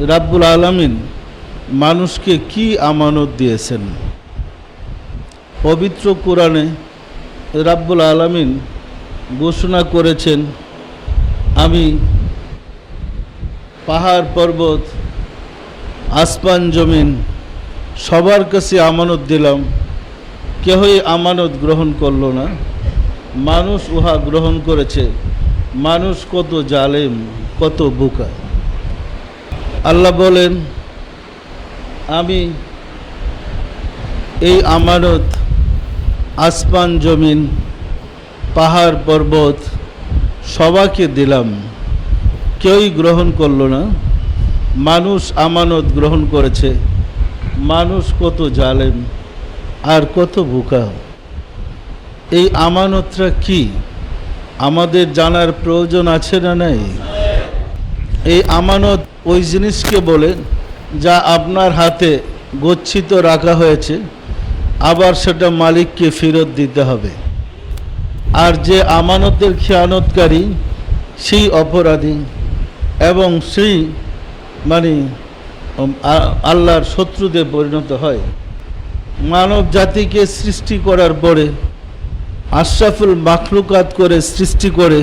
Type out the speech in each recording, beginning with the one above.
রাব্বুল আলামিন মানুষকে কি আমানত দিয়েছেন। পবিত্র কোরআনে রাব্বুল আলামিন ঘোষণা করেছেন, আমি পাহাড় পর্বত আসমান জমিন সবার কাছে আমানত দিলাম, কেহই আমানত গ্রহণ করল না, মানুষ উহা গ্রহণ করেছে। মানুষ কত জালেম, কত বোকা। আল্লাহ বলেন, আমি এই আমানত আসমান জমিন পাহাড় পর্বত সবাইকে দিলাম, কেউই গ্রহণ করল না, মানুষ আমানত গ্রহণ করেছে। মানুষ কত জালেম আর কত বোকা। এই আমানতটা কি আমাদের জানার প্রয়োজন আছে না নাই? এই আমানত ওই জিনিসকে বলে যা আপনার হাতে গচ্ছিত রাখা হয়েছে, আবার সেটা মালিককে ফেরত দিতে হবে। আর যে আমানতের খেয়ানতকারী সেই অপরাধী এবং সেই আল্লাহর শত্রুতে পরিণত হয়। মানব জাতিকে সৃষ্টি করার পরে আশরাফুল মাখলুকাত করে সৃষ্টি করে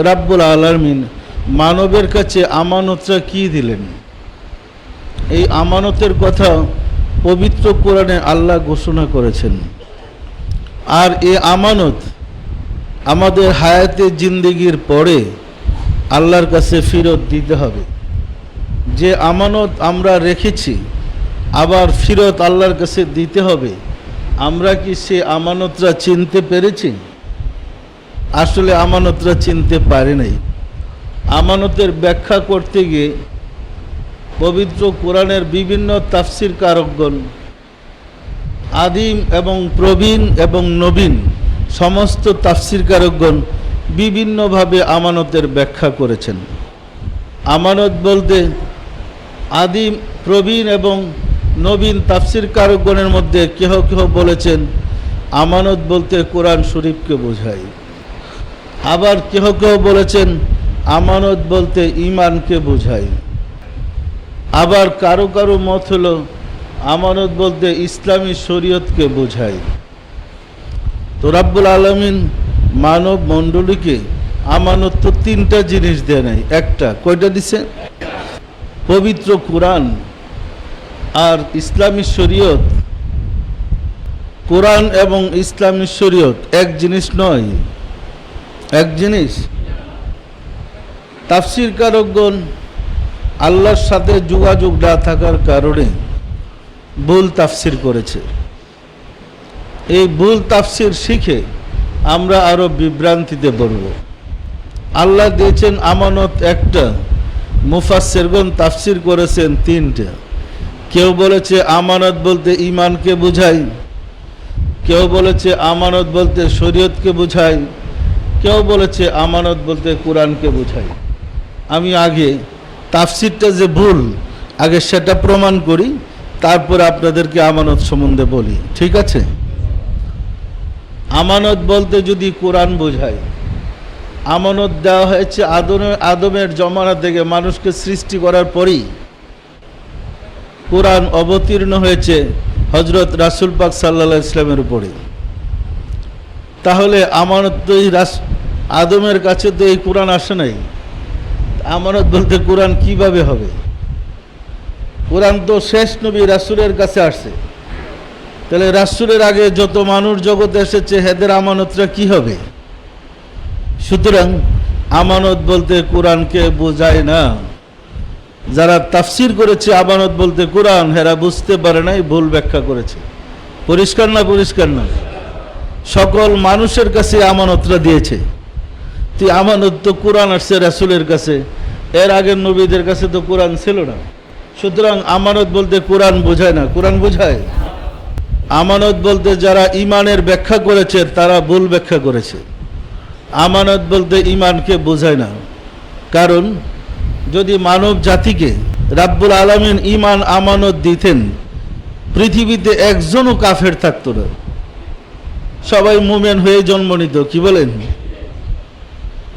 রাব্বুল আলামিন মানবের কাছে আমানতটা কি দিলেন? এই আমানতের কথা পবিত্র কোরআনে আল্লাহ ঘোষণা করেছেন। আর এই আমানত আমাদের হায়াতে জিন্দেগির পরে আল্লাহর কাছে ফেরত দিতে হবে। যে আমানত আমরা রেখেছি আবার ফেরত আল্লাহর কাছে দিতে হবে। আমরা কি সে আমানতরা চিনতে পেরেছি? আসলে আমানতরা চিনতে পারি নাই। আমানতের ব্যাখ্যা করতে গিয়ে পবিত্র কোরআনের বিভিন্ন তাফসির কারকগণ আদিম এবং প্রবীণ এবং নবীন সমস্ত তাফসির কারকগণ বিভিন্নভাবে আমানতের ব্যাখ্যা করেছেন। আমানত বলতে আদিম প্রবীণ এবং নবীন তাফসির কারকগণের মধ্যে কেহ কেহ বলেছেন আমানত বলতে কোরআন শরীফকে বোঝায়। আবার কেহ কেহ বলেছেন আমানত বলতে ঈমানকে বোঝায়। আবার কারো কারো মত হলো আমানত বলতে ইসলামী শরীয়তকে বোঝায়। তো রাব্বুল আলামিন মানব মণ্ডলীকে আমানত তো তিনটা জিনিস দেয় নাই, একটা। কয়টা দিছে? পবিত্র কোরআন আর ইসলামী শরীয়ত। কোরআন এবং ইসলামী শরীয়ত এক জিনিস নয়, এক জিনিস। তাফসির কারকগণ আল্লাহর সাথে যোগাযোগ না থাকার কারণে ভুল তাফসির করেছে। এই ভুল তাফসির শিখে আমরা আরো বিভ্রান্তিতে পড়ব। আল্লাহ দিয়েছেন আমানত একটা, মুফাসসিরগণ তাফসির করেছেন তিনটা। কেউ বলেছে আমানত বলতে ঈমানকে বোঝায়, কেউ বলেছে আমানত বলতে শরীয়তকে বোঝায়, কেউ বলেছে আমানত বলতে কোরআনকে বোঝায়। আমি আগে তাফসিরটা যে ভুল আগে সেটা প্রমাণ করি, তারপরে আপনাদেরকে আমানত সম্বন্ধে বলি, ঠিক আছে? আমানত বলতে যদি কোরআন বোঝায়, আমানত দেওয়া হয়েছে আদমের জমানা থেকে মানুষকে সৃষ্টি করার পরই। কোরআন অবতীর্ণ হয়েছে হযরত রাসূল পাক সাল্লাল্লাহু আলাইহি ওয়াসাল্লামের উপরে। তাহলে আমানত তো আদমের কাছে তো এই কোরআন আসে নাই, আমানত বলতে কোরআন কিভাবে হবে? কোরআন তো শেষ নবী রাসূলের কাছে আসছে। তাহলে রাসূলের আগে যত মানুষ জগতে এসেছে এদের আমানতটা কি হবে? সুতরাং আমানত বলতে কোরআনকে বোঝায় না। যারা তাফসির করেছে আমানত বলতে কোরআন, হেরা বুঝতে পারে নাই, ভুল ব্যাখ্যা করেছে। পরিষ্কার না? পরিষ্কার না? সকল মানুষের কাছে আমানতরা দিয়েছে। তুই আমানত তো কোরআন আসছে রাসূলের কাছে, এর আগের নবীদের কাছে তো কোরআন ছিল না। সুতরাং আমানত বলতে কোরআন বোঝায় না। কোরআন বোঝায়? আমানত বলতে যারা ঈমানের ব্যাখ্যা করেছে তারা ভুল ব্যাখ্যা করেছে। আমানত বলতে ঈমানকে বোঝায় না। কারণ যদি মানব জাতিকে রাব্বুল আলামিন ঈমান আমানত দিতেন, পৃথিবীতে একজনও কাফের থাকতো না, সবাই মুমিন হয়ে জন্ম নিত। কি বলেন?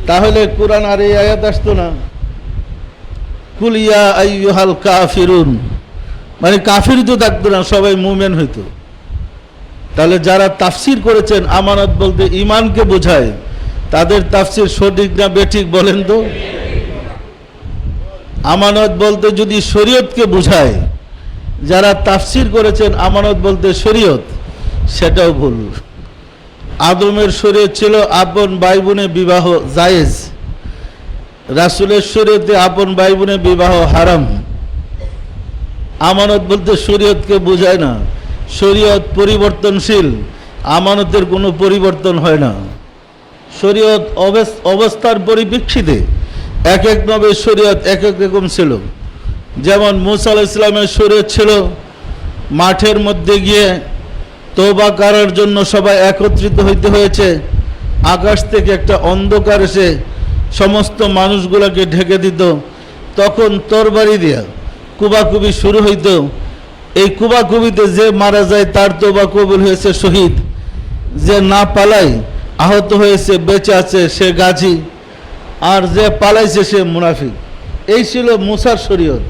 তাহলে কোরআন আর এই আয়াত আসতো না। কুল ইয়া আইয়ুহাল কাফিরুন, মানে কাফির তো থাকতো না, সবাই মুমিন হইতো। তাহলে যারা তাফসির করেছেন আমানত বলতে ঈমানকে বোঝায়, তাদের তাফসির সঠিক না বেঠিক বলেন তো? আমানত বলতে যদি শরীয়তকে বোঝায়, যারা তাফসির করেছেন আমানত বলতে শরীয়ত, সেটাও ভুল। আদমের শরীয়ত ছিল আপন ভাই বোনে বিবাহ জায়েজ, রাসূলের শরীয়তে আপন ভাই বোনে বিবাহ হারাম। আমানত বলতে শরীয়তকে বোঝায় না, শরীয়ত পরিবর্তনশীল, আমানতের কোনো পরিবর্তন হয় না। শরীয়ত অবস্থার পরিপ্রেক্ষিতে এক এক নবীর শরীয়ত এক এক রকম ছিল। যেমন মুসা আলাইহিস সালামের শরীয়ত ছিল মাঠের মধ্যে গিয়ে তওবা করার জন্য সবাই একত্রিত হইতে হয়েছে, আকাশ থেকে একটা অন্ধকার এসে সমস্ত মানুষগুলোকে ঢেকে দিত, তখন তরবারি দিয়া কুবাকুবি শুরু হইত। এই কুবাকুবিতে যে মারা যায় তার তওবা কবুল হয়েছে, শহীদ। যে না পালায় আহত হয়েছে, বেঁচে আছে, সে গাজী। আর যে পালাইছে সে মুনাফিক। এই ছিল মুসার শরীয়ত।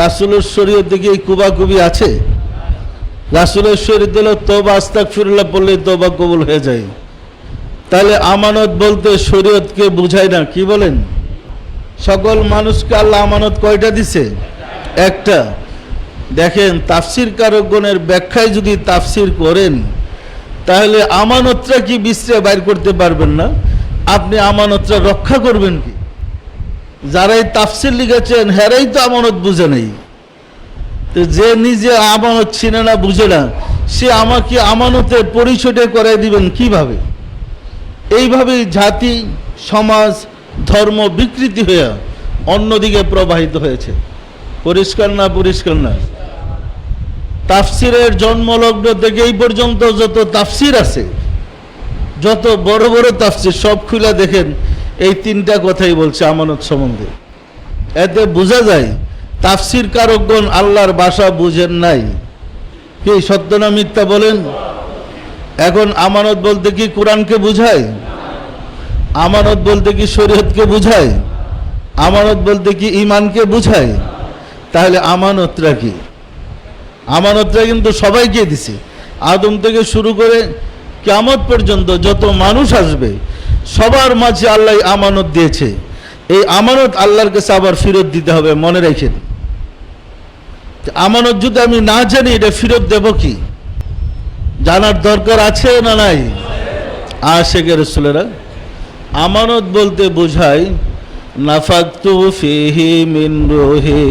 রাসূলের শরীয়ত দেখি এই কুবাকুবি আছে? রাসূলের শরীয়ত হলো তওবা আস্তাগফিরুল্লাহ পড়লে তওবা কবুল হয়ে যায়। তাহলে আমানত বলতে শরীয়তকে বুঝায় না, কি বলেন? সকল মানুষকে আল্লাহ আমানত কয়টা দিছে? একটা। দেখেন তাফসির কারকগণের ব্যাখ্যায় যদি তাফসির করেন, তাহলে আমানতটা কি বিশ্রে বাইর করতে পারবেন না? আপনি আমানতটা রক্ষা করবেন কি? যারাই তাফসির লিখেছেন হেরাই তো আমানত বুঝে নেই। তো যে নিজে আমানত চিনে না, বুঝে না, সে আমাকে আমানতের পরিচয়টা করাই দিবেন কিভাবে? এইভাবেই জাতি, সমাজ, ধর্ম বিকৃতি হয়ে অন্যদিকে প্রবাহিত হয়েছে। পরিষ্কার না? পরিষ্কার না? তাফসিরের জন্মলগ্ন থেকে এই পর্যন্ত যত তাফসির আছে, যত বড় বড় তাফসির, সব খুলে দেখেন এই তিনটা কথাই বলছে আমানত সম্বন্ধে। এতে বোঝা যায় তাফসির কারকগণ আল্লাহর ভাষা বুঝেন নাই। কি সত্য না মিথ্যা বলেন? এখন আমানত বলতে কি কোরআনকে বুঝায়? আমানত বলতে কি শরীয়তকে বুঝায়? আমানত বলতে কি ঈমানকে বুঝায়? তাহলে আমানতটা কি? আমানতটা কিন্তু সবাইকে দিছে, আদম থেকে শুরু করে কিয়ামত পর্যন্ত যত মানুষ আসবে সবার মাঝে আল্লাহ আমানত দিয়েছে। এই আমানত আল্লাহর কাছে আবার ফেরত দিতে হবে, মনে রাখেন। আমানত যদি আমি না জানি, এটা ফেরত দেব কি? জানার দরকার আছে না নাই? আশিকে রাসূলেরা আমানত বলতে বোঝায় নাফাকতু ফিহি মিন রূহি,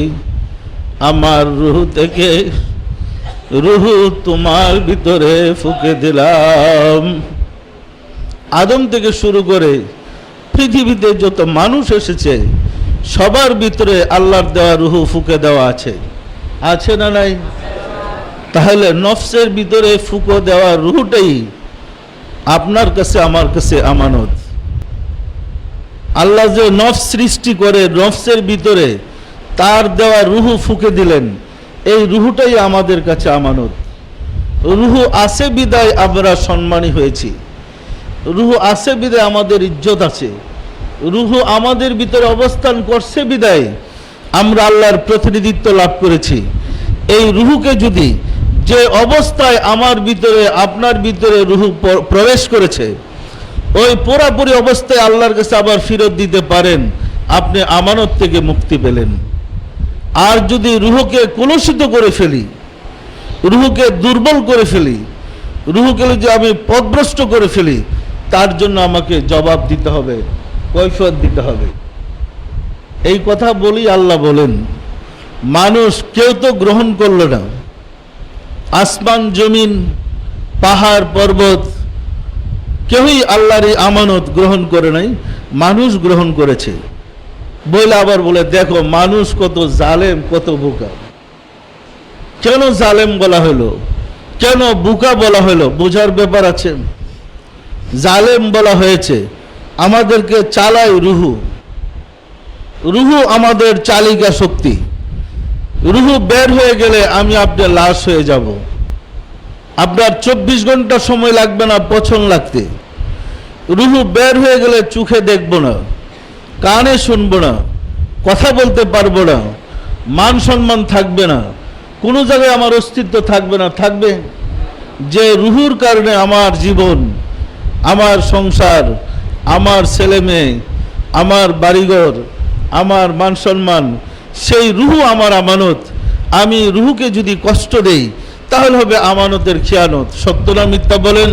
আমার রূহ থেকে রূহ তোমার ভিতরে ফুঁকে দিলাম। আদম থেকে শুরু করে পৃথিবীতে যত মানুষ এসেছে সবার ভিতরে আল্লাহর দেওয়া রূহ ফুঁকে দেওয়া আছে, আছে না নাই? তাহলে নফসের ভিতরে ফুঁকে দেওয়া রূহটাই আপনার কাছে আমার কাছে আমানত। আল্লাহ যে নফস সৃষ্টি করে, নফসের ভিতরে তার দেওয়া রূহ ফুঁকে দিলেন, এই রূহটাই আমাদের কাছে আমানত। রূহ আছে বিদায় আমরা সম্মানী হয়েছি, রূহ আছে বিদায় আমাদের ইজ্জত আছে, রূহ আমাদের ভিতরে অবস্থান করছে বিদায় আমরা আল্লাহর প্রতিনিধিত্ব লাভ করেছি। এই রূহকে যদি যে অবস্থায় আমার ভিতরে আপনার ভিতরে রূহ প্রবেশ করেছে, ওই পুরাপুরি অবস্থায় আল্লাহর কাছে আবার ফেরত দিতে পারেন, আপনি আমানত থেকে মুক্তি পেলেন। আর যদি রূহকে কলুষিত করে ফেলি, রূহকে দুর্বল করে ফেলি, রূহকে যদি আমি পথভ্রষ্ট করে ফেলি, তার জন্য আমাকে জবাব দিতে হবে, কৈফিয়ত দিতে হবে। এই কথা বলি আল্লাহ বলেন, মানুষ কেউ তো গ্রহণ করল না। আসমান জমিন পাহাড় পর্বত কেউই আল্লাহর এই আমানত গ্রহণ করে নাই, মানুষ গ্রহণ করেছে। বলে আবার বলে দেখো মানুষ কত জালেম, কত বোকা। কেন জালেম বলা হলো, কেন বোকা বলা হলো? বোঝার ব্যাপার আছে। জালেম বলা হয়েছে আমাদেরকে চালায় রূহ, রূহ আমাদের চালিকা শক্তি। রূহ বের হয়ে গেলে আমি আপনার লাশ হয়ে যাব। আপনার 24 ঘন্টা সময় লাগবে না পছন্দ লাগতে। রূহ বের হয়ে গেলে চোখে দেখব না, কানে শুনবো না, কথা বলতে পারবো না, মান সম্মান থাকবে না, কোনো জায়গায় আমার অস্তিত্ব থাকবে না। থাকবে যে রুহুর কারণে আমার জীবন, আমার সংসার, আমার ছেলে মেয়ে, আমার বাড়িঘর, আমার মান সম্মান, সেই রুহু আমার আমানত। আমি রুহুকে যদি কষ্ট দেই তাহলে হবে আমানতের খেয়ানত। সত্য না মিথ্যা বলেন?